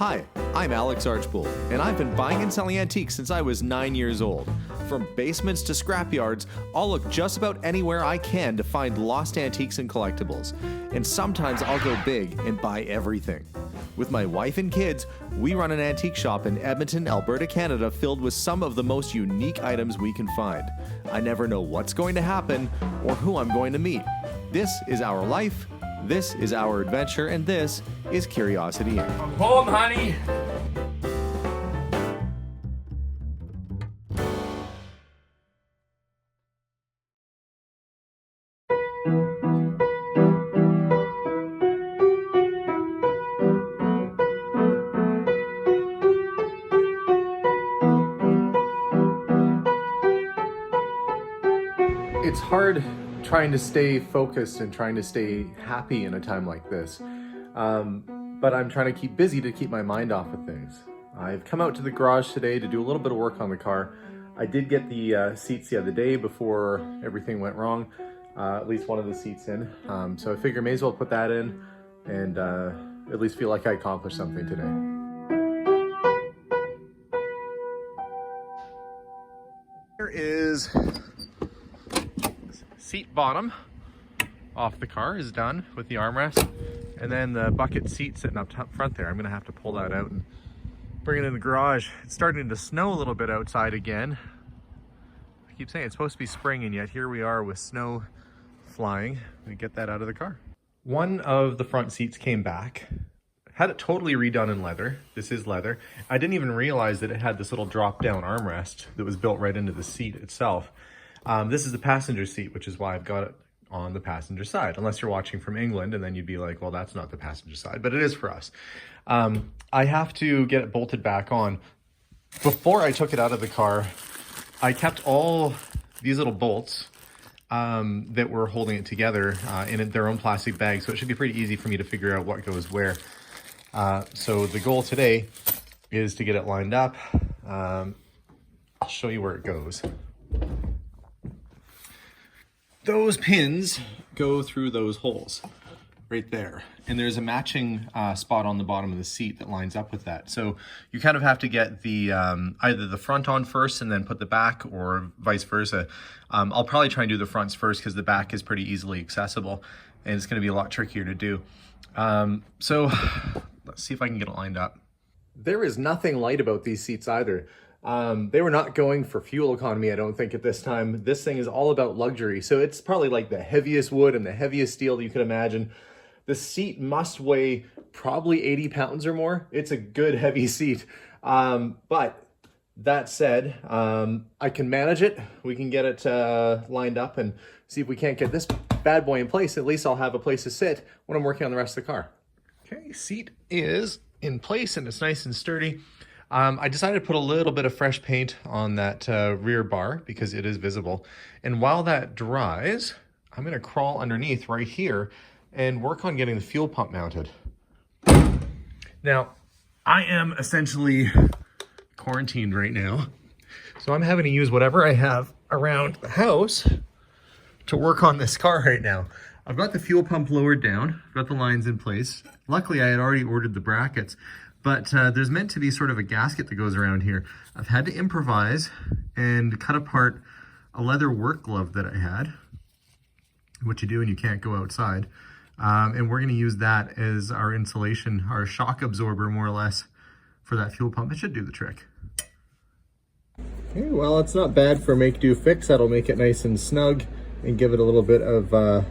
Hi, I'm Alex Archbold, and I've been buying and selling antiques since I was 9 years old. From basements to scrapyards, I'll look just about anywhere I can to find lost antiques and collectibles. And sometimes I'll go big and buy everything. With my wife and kids, we run an antique shop in Edmonton, Alberta, Canada, filled with some of the most unique items we can find. I never know what's going to happen or who I'm going to meet. This is our life, this is our adventure, and this is Curiosity Inc. I'm home, honey. It's hard trying to stay focused and trying to stay happy in a time like this. But I'm trying to keep busy to keep my mind off of things. I've come out to the garage today to do a little bit of work on the car. I did get the seats the other day before everything went wrong, at least one of the seats in. So I figure I may as well put that in and at least feel like I accomplished something today. Here is seat bottom off the car is done with the armrest, and then the bucket seat sitting up top front there. I'm gonna have to pull that out and bring it in the garage. It's starting to snow a little bit outside again. I keep saying it's supposed to be spring, and yet here we are with snow flying. We get that out of the car. One of the front seats came back. Had it totally redone in leather. This is leather. I didn't even realize that it had this little drop down armrest that was built right into the seat itself. This is the passenger seat, which is why I've got it on the passenger side, unless you're watching from England, and then you'd be like, well, that's not the passenger side, but it is for us. I have to get it bolted back on. Before I took it out of the car, I kept all these little bolts that were holding it together in their own plastic bags, so it should be pretty easy for me to figure out what goes where. So the goal today is to get it lined up. I'll show you where it goes. Those pins go through those holes right there. And there's a matching spot on the bottom of the seat that lines up with that. So you kind of have to get the either the front on first and then put the back, or vice versa. I'll probably try and do the fronts first because the back is pretty easily accessible and it's gonna be a lot trickier to do. So let's see if I can get it lined up. There is nothing light about these seats either. They were not going for fuel economy, I don't think, at this time. This thing is all about luxury. So it's probably like the heaviest wood and the heaviest steel that you could imagine. The seat must weigh probably 80 pounds or more. It's a good heavy seat. But that said, I can manage it. We can get it lined up and see if we can't get this bad boy in place. At least I'll have a place to sit when I'm working on the rest of the car. Okay, seat is in place and it's nice and sturdy. I decided to put a little bit of fresh paint on that rear bar because it is visible. And while that dries, I'm gonna crawl underneath right here and work on getting the fuel pump mounted. Now, I am essentially quarantined right now, so I'm having to use whatever I have around the house to work on this car right now. I've got the fuel pump lowered down, got the lines in place. Luckily, I had already ordered the brackets. But there's meant to be sort of a gasket that goes around here. I've had to improvise and cut apart a leather work glove that I had, what you do when you can't go outside. And we're gonna use that as our insulation, our shock absorber more or less, for that fuel pump. It should do the trick. Okay, well, it's not bad for make do fix. That'll make it nice and snug and give it a little bit of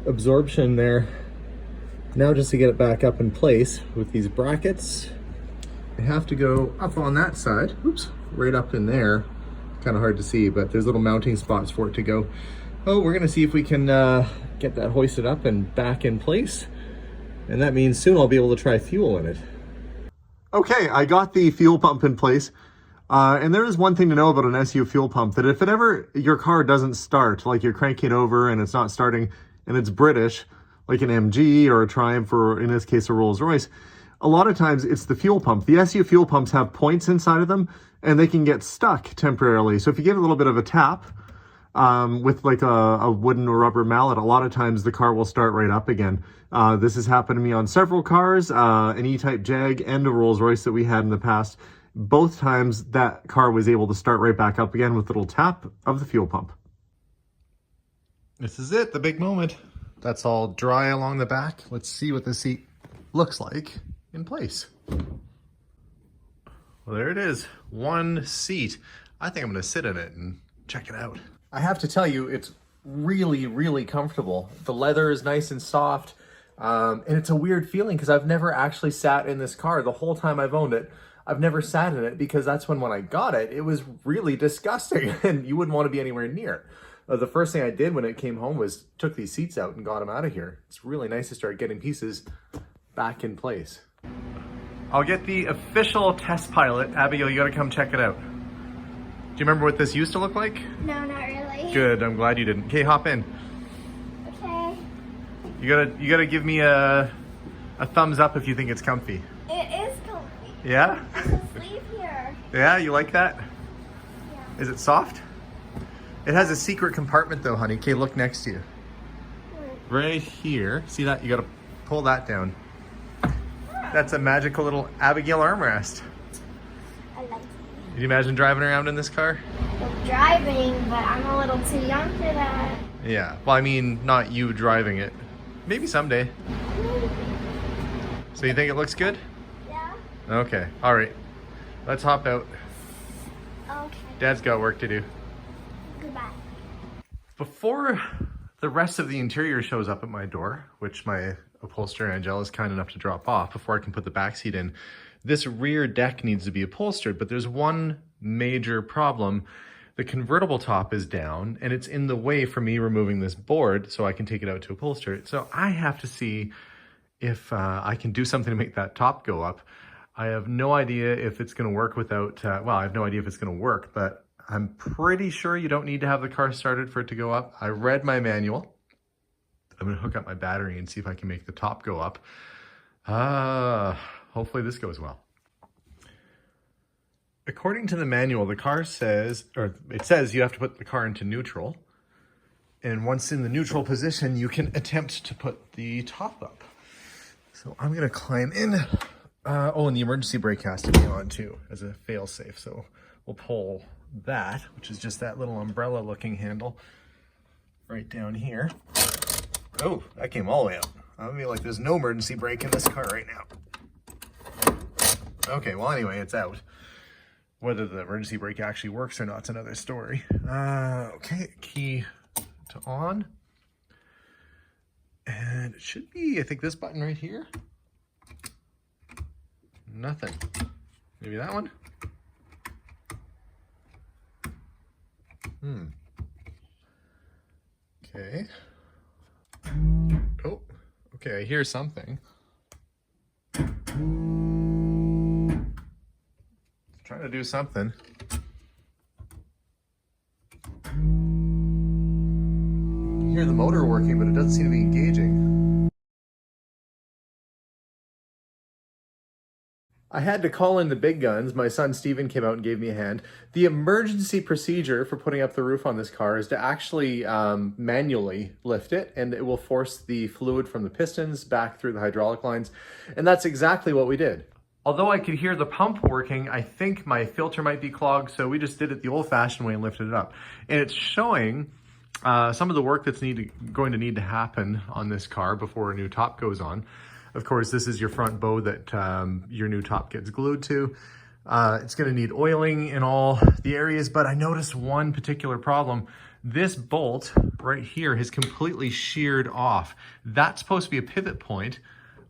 absorption there. Now just to get it back up in place with these brackets, I have to go up on that side, oops, right up in there. Kind of hard to see, but there's little mounting spots for it to go. Oh, we're gonna see if we can get that hoisted up and back in place. And that means soon I'll be able to try fuel in it. Okay, I got the fuel pump in place. And there is one thing to know about an SU fuel pump, that if it ever, your car doesn't start, like you're cranking it over and it's not starting and it's British, like an MG or a Triumph, or in this case a Rolls Royce, a lot of times it's the fuel pump. The SU fuel pumps have points inside of them and they can get stuck temporarily. So if you give it a little bit of a tap, with like a wooden or rubber mallet, a lot of times the car will start right up again. This has happened to me on several cars, an E-Type Jag and a Rolls Royce that we had in the past. Both times that car was able to start right back up again with a little tap of the fuel pump. This is it, the big moment. That's all dry along the back. Let's see what the seat looks like in place. Well, there it is, one seat. I think I'm gonna sit in it and check it out. I have to tell you, it's really, really comfortable. The leather is nice and soft, and it's a weird feeling because I've never actually sat in this car the whole time I've owned it. I've never sat in it because that's when I got it, it was really disgusting and you wouldn't want to be anywhere near. The first thing I did when it came home was took these seats out and got them out of here. It's really nice to start getting pieces back in place. I'll get the official test pilot. Abigail, you gotta come check it out. Do you remember what this used to look like? No, not really. Good, I'm glad you didn't. Okay, hop in. Okay. You gotta give me a thumbs up if you think it's comfy. It is comfy. Yeah? I can sleep here. Yeah, you like that? Yeah. Is it soft? It has a secret compartment though, honey. Okay, look next to you. Right here. See that? You gotta pull that down. That's a magical little Abigail armrest. I like it. Can you imagine driving around in this car? I'm driving, but I'm a little too young for that. Yeah. Well, I mean, not you driving it. Maybe someday. Maybe. So you think it looks good? Yeah. Okay. All right. Let's hop out. Okay. Dad's got work to do. Goodbye. Before the rest of the interior shows up at my door, which my upholsterer Angela is kind enough to drop off before I can put the back seat in, this rear deck needs to be upholstered, but there's one major problem. The convertible top is down and it's in the way for me removing this board so I can take it out to upholster it. So I have to see if I can do something to make that top go up. I have no idea if it's gonna work without, well, I have no idea if it's gonna work, but I'm pretty sure you don't need to have the car started for it to go up. I read my manual. I'm gonna hook up my battery and see if I can make the top go up. Hopefully this goes well. According to the manual, the car says, or it says you have to put the car into neutral. And once in the neutral position, you can attempt to put the top up. So I'm gonna climb in. Oh, and the emergency brake has to be on too as a fail safe. So we'll pull that, which is just that little umbrella looking handle right down here. Oh, that came all the way out. I feel like there's no emergency brake in this car right now. Okay, well anyway, it's out. Whether the emergency brake actually works or not is another story. Okay, key to on. And it should be, I think this button right here. Nothing. Maybe that one? Okay. Oh, okay, I hear something. Trying to do something. You hear the motor working, but it doesn't seem to be engaging. I had to call in the big guns. My son Steven came out and gave me a hand. The emergency procedure for putting up the roof on this car is to actually manually lift it, and it will force the fluid from the pistons back through the hydraulic lines. And that's exactly what we did. Although I could hear the pump working, I think my filter might be clogged, so we just did it the old-fashioned way and lifted it up. And it's showing some of the work that's going to need to happen on this car before a new top goes on. Of course, this is your front bow that your new top gets glued to. It's gonna need oiling in all the areas, but I noticed one particular problem. This bolt right here has completely sheared off. That's supposed to be a pivot point,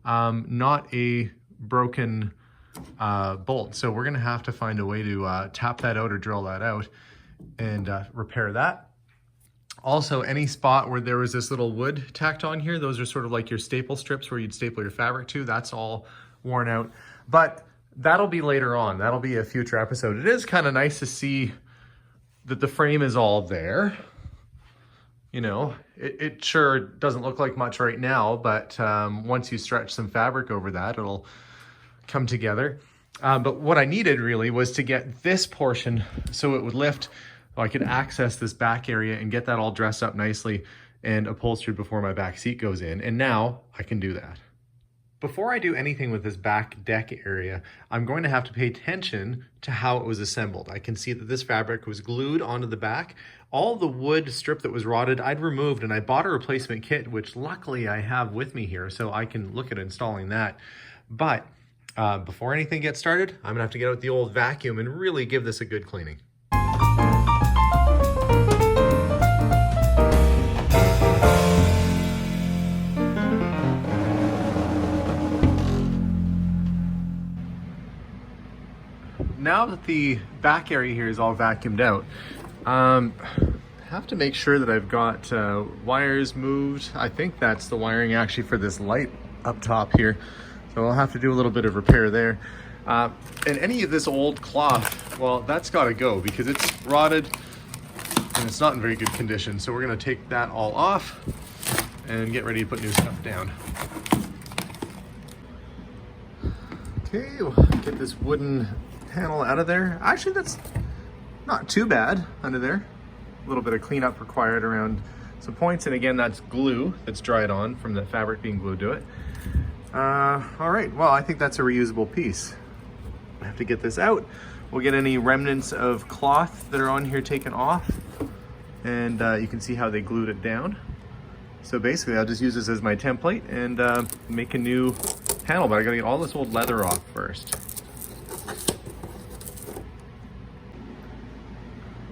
not a broken bolt. So we're gonna have to find a way to tap that out or drill that out and repair that. Also, any spot where there was this little wood tacked on here, those are sort of like your staple strips where you'd staple your fabric to. That's all worn out. But that'll be later on. That'll be a future episode. It is kind of nice to see that the frame is all there. You know, it sure doesn't look like much right now, but once you stretch some fabric over that, it'll come together. But what I needed really was to get this portion so it would lift So I could access this back area and get that all dressed up nicely and upholstered before my back seat goes in. And now I can do that. Before I do anything with this back deck area, I'm going to have to pay attention to how it was assembled. I can see that this fabric was glued onto the back. All the wood strip that was rotted, I'd removed, and I bought a replacement kit, which luckily I have with me here, so I can look at installing that. But before anything gets started, I'm gonna have to get out the old vacuum and really give this a good cleaning. Now that the back area here is all vacuumed out, I have to make sure that I've got wires moved. I think that's the wiring actually for this light up top here. So I'll have to do a little bit of repair there. And any of this old cloth, well, that's got to go because it's rotted and it's not in very good condition. So we're going to take that all off and get ready to put new stuff down. Okay, we'll get this wooden panel out of there. Actually, that's not too bad under there. A little bit of cleanup required around some points, and again, that's glue that's dried on from the fabric being glued to it. All right, well, I think that's a reusable piece. I have to get this out. We'll get any remnants of cloth that are on here taken off, and you can see how they glued it down. So basically, I'll just use this as my template and make a new panel, but I gotta get all this old leather off first.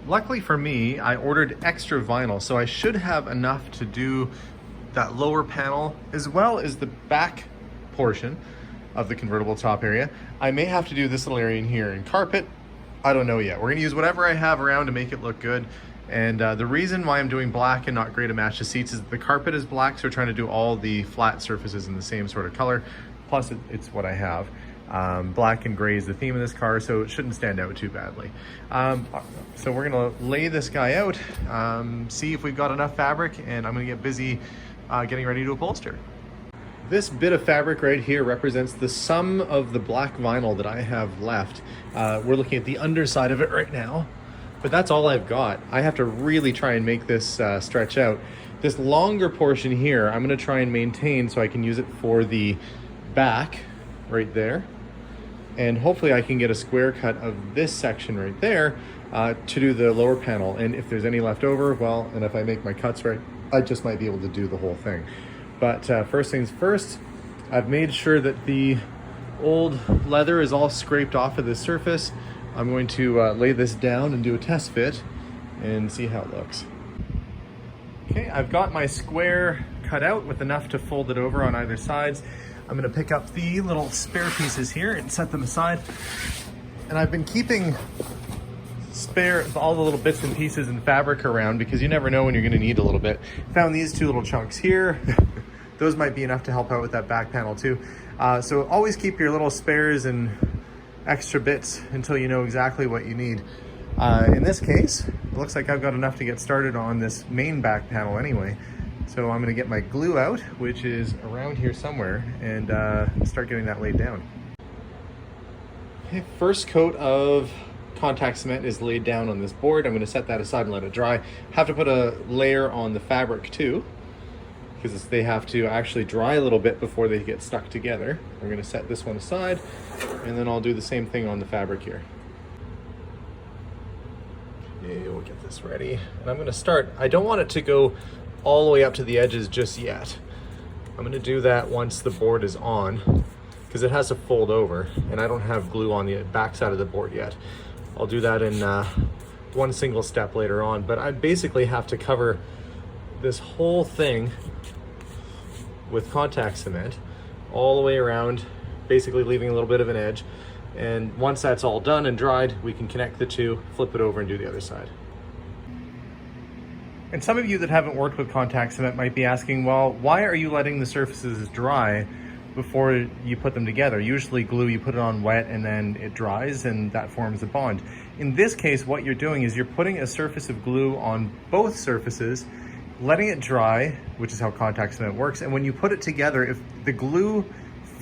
Luckily for me, I ordered extra vinyl, so I should have enough to do that lower panel as well as the back portion of the convertible top area. I may have to do this little area in here in carpet. I don't know yet. We're gonna use whatever I have around to make it look good. And the reason why I'm doing black and not gray to match the seats is that the carpet is black, so we're trying to do all the flat surfaces in the same sort of color. Plus it's what I have. Black and gray is the theme of this car, so it shouldn't stand out too badly. So we're gonna lay this guy out, see if we've got enough fabric, and I'm gonna get busy getting ready to upholster. This bit of fabric right here represents the sum of the black vinyl that I have left. We're looking at the underside of it right now, but that's all I've got. I have to really try and make this stretch out. This longer portion here, I'm gonna try and maintain so I can use it for the back right there. And hopefully I can get a square cut of this section right there to do the lower panel. And if there's any left over, well, and if I make my cuts right, I just might be able to do the whole thing. But first things first, I've made sure that the old leather is all scraped off of the surface. I'm going to lay this down and do a test fit and see how it looks. Okay, I've got my square cut out with enough to fold it over on either sides. I'm gonna pick up the little spare pieces here and set them aside. And I've been keeping all the little bits and pieces and fabric around because you never know when you're gonna need a little bit. Found these two little chunks here. Those might be enough to help out with that back panel too. So always keep your little spares and extra bits until you know exactly what you need. In this case, it looks like I've got enough to get started on this main back panel anyway. So I'm gonna get my glue out, which is around here somewhere, and start getting that laid down. Okay, first coat of contact cement is laid down on this board. I'm gonna set that aside and let it dry. Have to put a layer on the fabric too, because they have to actually dry a little bit before they get stuck together. I'm gonna set this one aside, and then I'll do the same thing on the fabric here. Okay, we'll get this ready. And I'm gonna start, I don't want it to go all the way up to the edges just yet. I'm gonna do that once the board is on, because it has to fold over, and I don't have glue on the back side of the board yet. I'll do that in one single step later on, but I basically have to cover this whole thing with contact cement all the way around, basically leaving a little bit of an edge. And once that's all done and dried, we can connect the two, flip it over, and do the other side. And some of you that haven't worked with contact cement might be asking, well, why are you letting the surfaces dry before you put them together? Usually glue, you put it on wet and then it dries and that forms a bond. In this case, what you're doing is you're putting a surface of glue on both surfaces, letting it dry, which is how contact cement works. And when you put it together, if the glue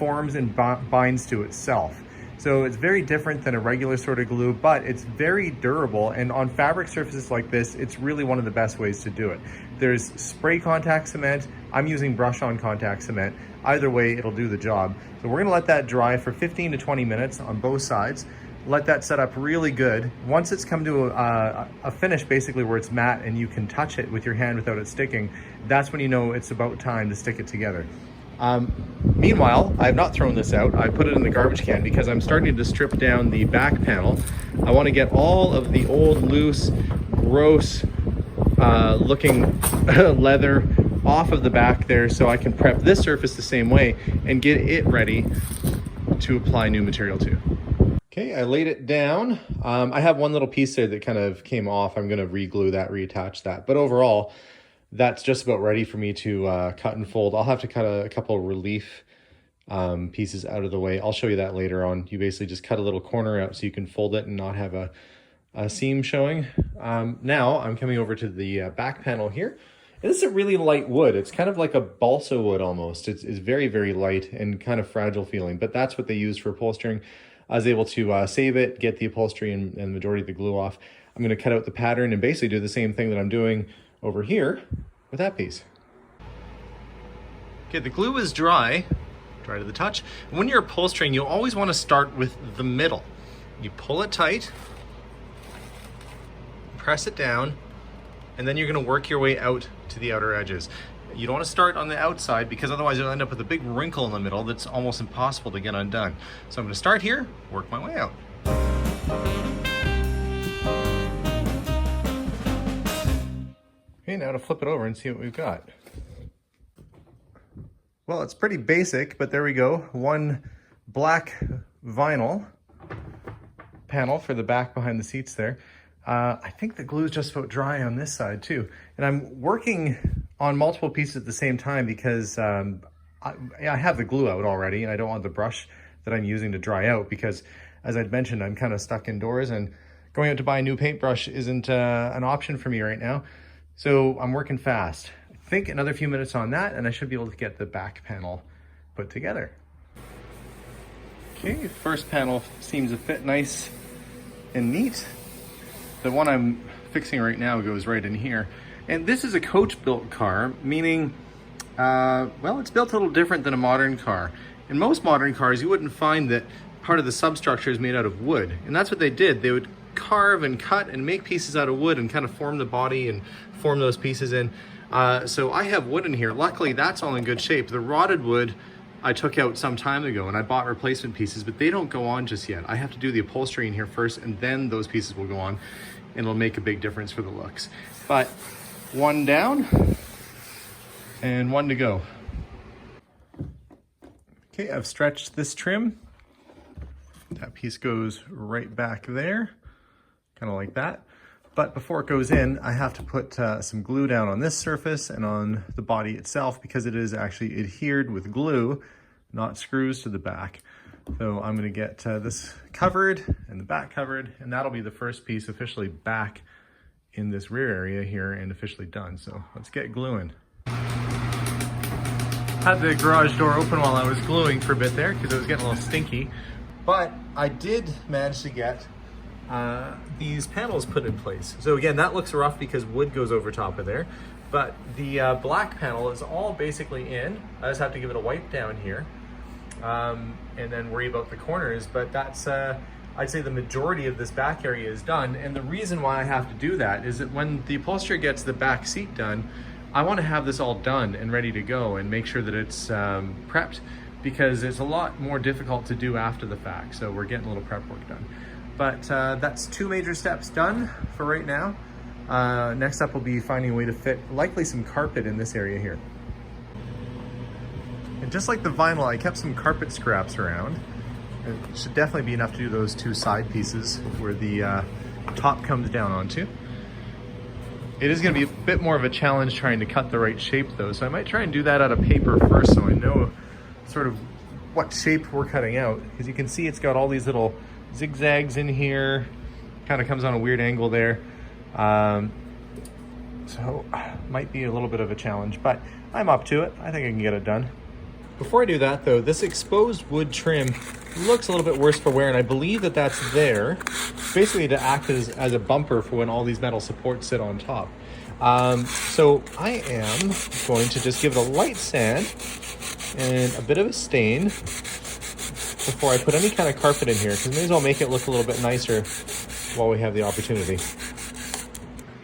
forms and binds to itself. So it's very different than a regular sort of glue, but it's very durable. And on fabric surfaces like this, it's really one of the best ways to do it. There's spray contact cement. I'm using brush on contact cement. Either way, it'll do the job. So we're gonna let that dry for 15 to 20 minutes on both sides. Let that set up really good. Once it's come to a finish, basically where it's matte and you can touch it with your hand without it sticking, that's when you know it's about time to stick it together. Meanwhile, I have not thrown this out. I put it in the garbage can because I'm starting to strip down the back panel. I want to get all of the old, loose, gross looking leather off of the back there so I can prep this surface the same way and get it ready to apply new material to. Okay, I laid it down. I have one little piece there that kind of came off. I'm gonna re-glue that, reattach that. But overall, that's just about ready for me to cut and fold. I'll have to cut a couple of relief pieces out of the way. I'll show you that later on. You basically just cut a little corner out so you can fold it and not have a seam showing. Now I'm coming over to the back panel here. And this is a really light wood. It's kind of like a balsa wood almost. It's very, very light and kind of fragile feeling, but that's what they use for upholstering. I was able to save it, get the upholstery and the majority of the glue off. I'm gonna cut out the pattern and basically do the same thing that I'm doing over here with that piece. Okay, the glue is dry to the touch. When you're upholstering, you always want to start with the middle. You pull it tight, press it down, and then you're going to work your way out to the outer edges. You don't want to start on the outside because otherwise you'll end up with a big wrinkle in the middle that's almost impossible to get undone. So I'm going to start here, work my way out. Okay, now to flip it over and see what we've got. Well, it's pretty basic, but there we go. One black vinyl panel for the back behind the seats there. I think the glue is just about dry on this side too. And I'm working on multiple pieces at the same time because I have the glue out already and I don't want the brush that I'm using to dry out because, as I'd mentioned, I'm kind of stuck indoors and going out to buy a new paintbrush isn't an option for me right now. So I'm working fast. I think another few minutes on that and I should be able to get the back panel put together. Okay, first panel seems to fit nice and neat. The one I'm fixing right now goes right in here. And this is a coach-built car, meaning, well, it's built a little different than a modern car. In most modern cars, you wouldn't find that part of the substructure is made out of wood. And that's what they did. They would carve and cut and make pieces out of wood and kind of form the body and form those pieces in. So I have wood in here. Luckily, that's all in good shape. The rotted wood I took out some time ago and I bought replacement pieces, but they don't go on just yet. I have to do the upholstery in here first and then those pieces will go on and it'll make a big difference for the looks. But one down and one to go. Okay, I've stretched this trim. That piece goes right back there, kind of like that. But before it goes in, I have to put some glue down on this surface and on the body itself because it is actually adhered with glue, not screws to the back. So I'm gonna get this covered and the back covered, and that'll be the first piece officially back in this rear area here and officially done. So let's get gluing. Had the garage door open while I was gluing for a bit there because it was getting a little stinky, but I did manage to get these panels put in place. So again, that looks rough because wood goes over top of there, but the black panel is all basically in. I just have to give it a wipe down here and then worry about the corners, but that's I'd say the majority of this back area is done. And the reason why I have to do that is that when the upholsterer gets the back seat done, I want to have this all done and ready to go and make sure that it's prepped, because it's a lot more difficult to do after the fact. So we're getting a little prep work done. But that's two major steps done for right now. Next up will be finding a way to fit likely some carpet in this area here. And just like the vinyl, I kept some carpet scraps around. It should definitely be enough to do those two side pieces where the top comes down onto. It is going to be a bit more of a challenge trying to cut the right shape though, so I might try and do that out of paper first so I know sort of what shape we're cutting out, because you can see it's got all these little zigzags in here, kind of comes on a weird angle there. So might be a little bit of a challenge, but I'm up to it. I think I can get it done. Before I do that though, this exposed wood trim looks a little bit worse for wear, and I believe that that's there basically to act as a bumper for when all these metal supports sit on top. So I am going to just give it a light sand and a bit of a stain before I put any kind of carpet in here, because may as well make it look a little bit nicer while we have the opportunity.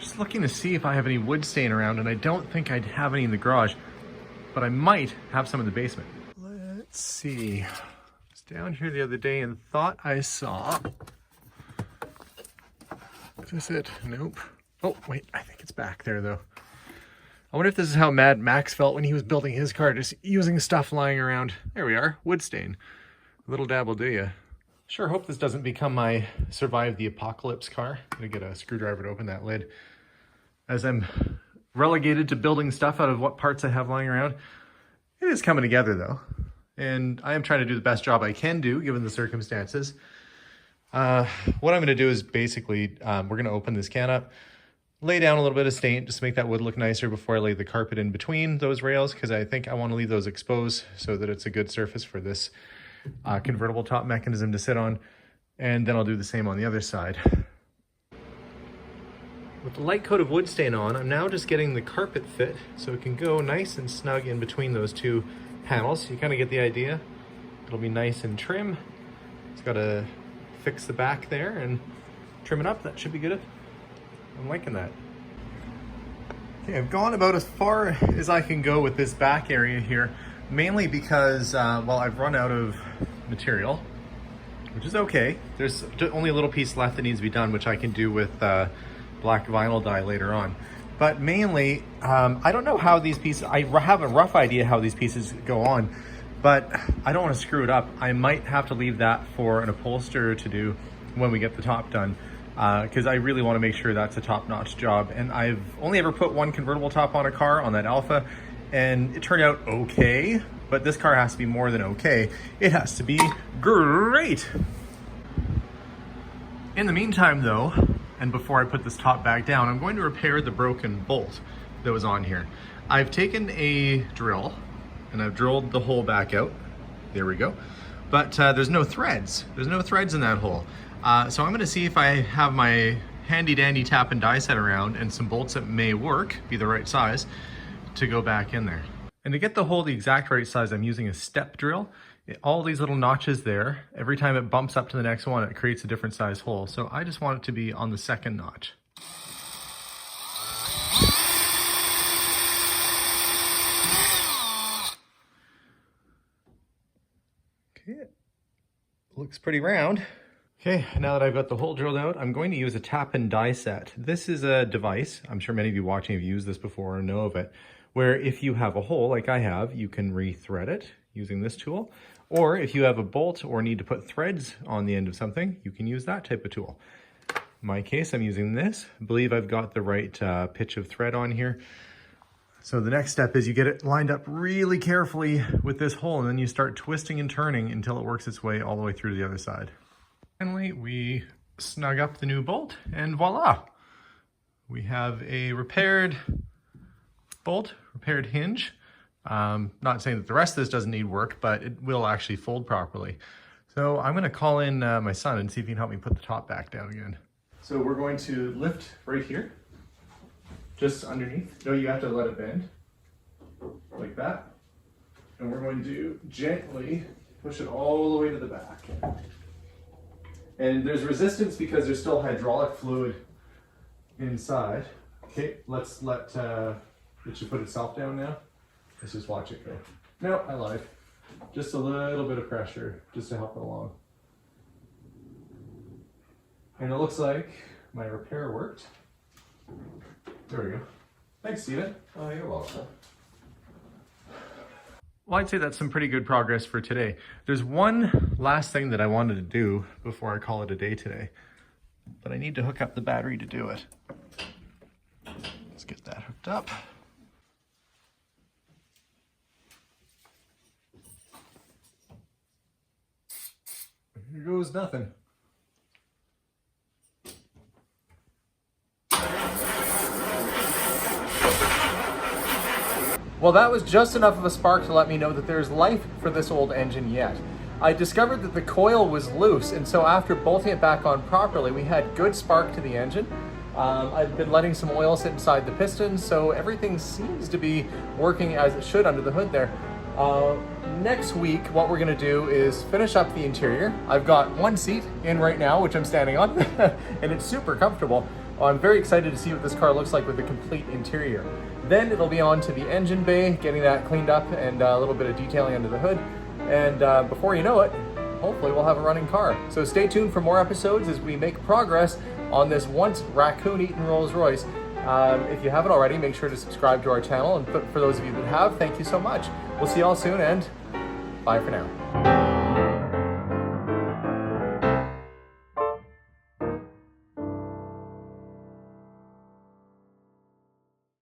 Just looking to see if I have any wood stain around, and I don't think I'd have any in the garage, but I might have some in the basement. Let's see. I was down here the other day and thought I saw... Is this it? Nope. Oh, wait, I think it's back there though. I wonder if this is how Mad Max felt when he was building his car, just using stuff lying around. There we are, wood stain. A little dab will do ya. Sure hope this doesn't become my survive the apocalypse car. I'm gonna get a screwdriver to open that lid. As I'm relegated to building stuff out of what parts I have lying around. It is coming together though. And I am trying to do the best job I can do given the circumstances. What I'm gonna do is basically, we're gonna open this can up, lay down a little bit of stain just to make that wood look nicer before I lay the carpet in between those rails, because I think I want to leave those exposed so that it's a good surface for this convertible top mechanism to sit on. And then I'll do the same on the other side. With the light coat of wood stain on, I'm now just getting the carpet fit so it can go nice and snug in between those two panels. You kind of get the idea. It'll be nice and trim. It's got to fix the back there and trim it up. That should be good. I'm liking that. Okay, I've gone about as far as I can go with this back area here, mainly because, well, I've run out of material, which is okay. There's only a little piece left that needs to be done, which I can do with black vinyl dye later on. But mainly, I don't know how these pieces, I have a rough idea how these pieces go on, but I don't want to screw it up. I might have to leave that for an upholsterer to do when we get the top done. Because I really want to make sure that's a top-notch job. And I've only ever put one convertible top on a car, on that Alpha, and it turned out okay, but this car has to be more than okay. It has to be great. In the meantime though, and before I put this top back down, I'm going to repair the broken bolt that was on here. I've taken a drill and I've drilled the hole back out. There we go. But there's no threads. There's no threads in that hole. So I'm gonna see if I have my handy dandy tap and die set around and some bolts that may work, be the right size, to go back in there. And to get the hole the exact right size, I'm using a step drill. All these little notches there, every time it bumps up to the next one, it creates a different size hole. So I just want it to be on the second notch. Okay, looks pretty round. Okay, now that I've got the hole drilled out, I'm going to use a tap and die set. This is a device, I'm sure many of you watching have used this before or know of it, where if you have a hole like I have, you can re-thread it using this tool. Or if you have a bolt or need to put threads on the end of something, you can use that type of tool. In my case, I'm using this. I believe I've got the right pitch of thread on here. So the next step is you get it lined up really carefully with this hole, and then you start twisting and turning until it works its way all the way through to the other side. Finally, we snug up the new bolt, and voila! We have a repaired bolt, repaired hinge. Not saying that the rest of this doesn't need work, but it will actually fold properly. So I'm gonna call in my son and see if he can help me put the top back down again. So we're going to lift right here, just underneath. No, you have to let it bend, like that. And we're going to gently push it all the way to the back. And there's resistance because there's still hydraulic fluid inside. Okay, let's let, it should put itself down now. Let's just watch it go. No, I lied. Just a little bit of pressure just to help it along. And it looks like my repair worked. There we go. Thanks, Steven. Oh, you're welcome. Well, I'd say that's some pretty good progress for today. There's one last thing that I wanted to do before I call it a day today, but I need to hook up the battery to do it. Let's get that hooked up. Here goes nothing. Well, that was just enough of a spark to let me know that there's life for this old engine yet. I discovered that the coil was loose, and so after bolting it back on properly, we had good spark to the engine. I've been letting some oil sit inside the pistons, so everything seems to be working as it should under the hood there. Next week, what we're gonna do is finish up the interior. I've got one seat in right now, which I'm standing on, and it's super comfortable. I'm very excited to see what this car looks like with the complete interior. Then it'll be on to the engine bay, getting that cleaned up and a little bit of detailing under the hood. And before you know it, hopefully we'll have a running car. So stay tuned for more episodes as we make progress on this once raccoon-eaten Rolls-Royce. If you haven't already, make sure to subscribe to our channel. And for those of you that have, thank you so much. We'll see you all soon, and bye for now.